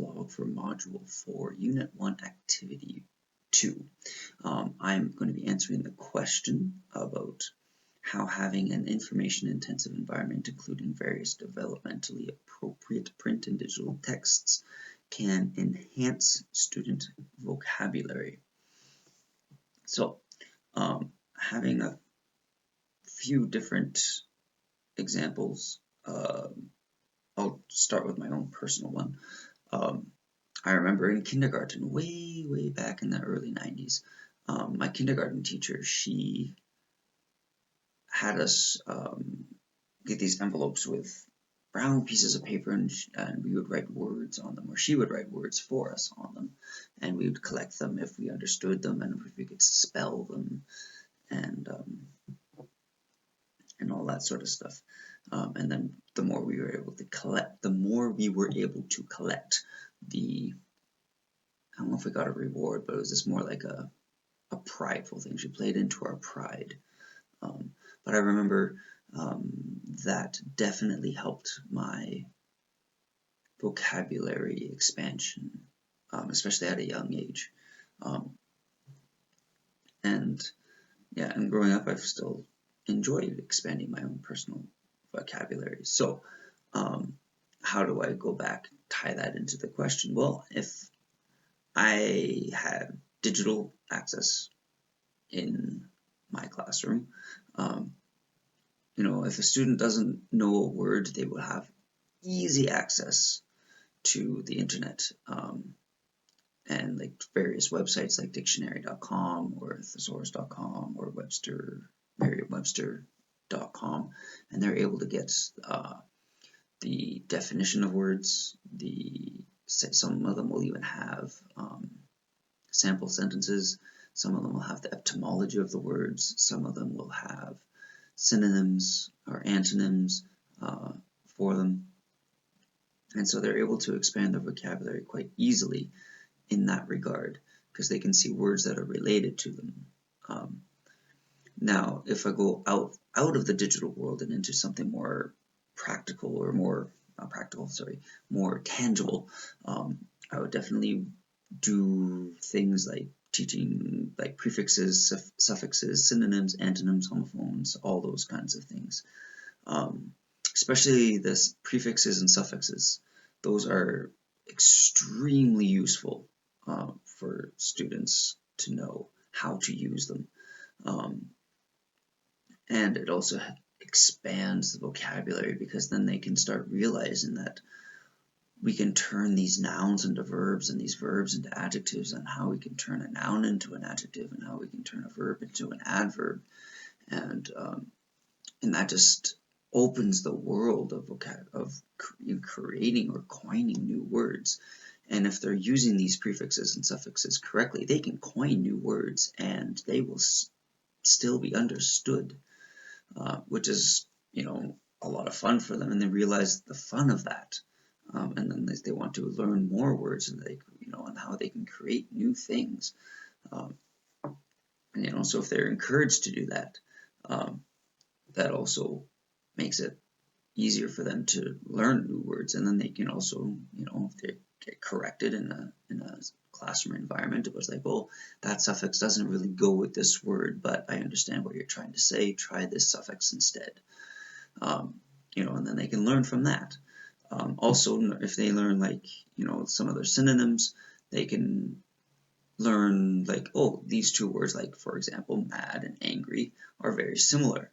log for Module 4, Unit 1, Activity 2. I'm going to be answering the question about how having an information-intensive environment, including various developmentally appropriate print and digital texts, can enhance student vocabulary. So, having a few different examples. I'll start with my own personal one. I remember in kindergarten, way back in the early 90s, my kindergarten teacher, she had us get these envelopes with brown pieces of paper, and we would write words on them, or she would write words for us on them, and we would collect them if we understood them and if we could spell them, and all that sort of stuff. And then the more we were able to collect, I don't know if we got a reward, but it was just more like a prideful thing. She played into our pride. But I remember that definitely helped my vocabulary expansion, especially at a young age. And growing up, I've still enjoyed expanding my own personal vocabulary. So how do I go back, tie that into the question? Well, if I had digital access in my classroom, if a student doesn't know a word, they will have easy access to the internet and like various websites like dictionary.com or thesaurus.com or Merriam-Webster.com, and they're able to get the definition of words. Some of them will even have sample sentences. Some of them will have the etymology of the words. Some of them will have synonyms or antonyms for them. And so they're able to expand their vocabulary quite easily in that regard because they can see words that are related to them. Now, if I go out of the digital world and into something more practical or more tangible, I would definitely do things like teaching like prefixes, suffixes, synonyms, antonyms, homophones, all those kinds of things. Especially the prefixes and suffixes. Those are extremely useful for students to know how to use them. And it also expands the vocabulary because then they can start realizing that we can turn these nouns into verbs and these verbs into adjectives, and how we can turn a noun into an adjective and how we can turn a verb into an adverb. And that just opens the world of creating or coining new words. And if they're using these prefixes and suffixes correctly, they can coin new words and they will still be understood, which is, a lot of fun for them. And they realize the fun of that. And then they want to learn more words and and how they can create new things. So if they're encouraged to do that, that also makes it easier for them to learn new words. And then they can also, if they get corrected in a classroom environment, it was like, well, that suffix doesn't really go with this word, but I understand what you're trying to say. Try this suffix instead. And then they can learn from that. Also, if they learn some of their synonyms, they can learn these two words, for example, mad and angry, are very similar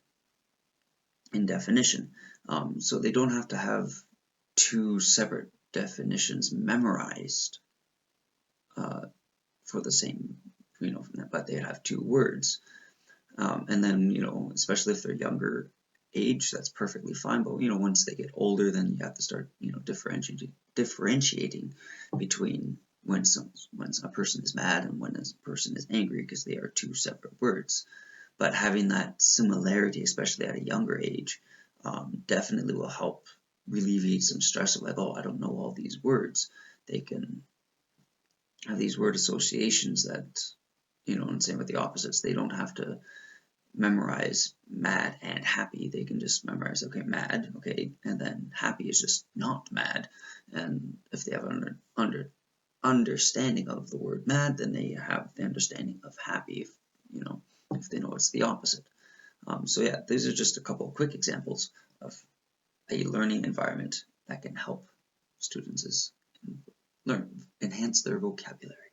in definition. So they don't have to have two separate definitions memorized for the same, but they have two words. And then, especially if they're younger age, that's perfectly fine. But once they get older, then you have to start differentiating between when a person is mad and when a person is angry, because they are two separate words. But having that similarity, especially at a younger age, definitely will help alleviate some stress of I don't know all these words. They can have these word associations that, and same with the opposites. They don't have to memorize mad and happy. They can just memorize, okay, mad, okay, and then happy is just not mad. And if they have an understanding of the word mad, then they have the understanding of happy, if, if they know it's the opposite. So yeah, these are just a couple of quick examples of a learning environment that can help students enhance their vocabulary.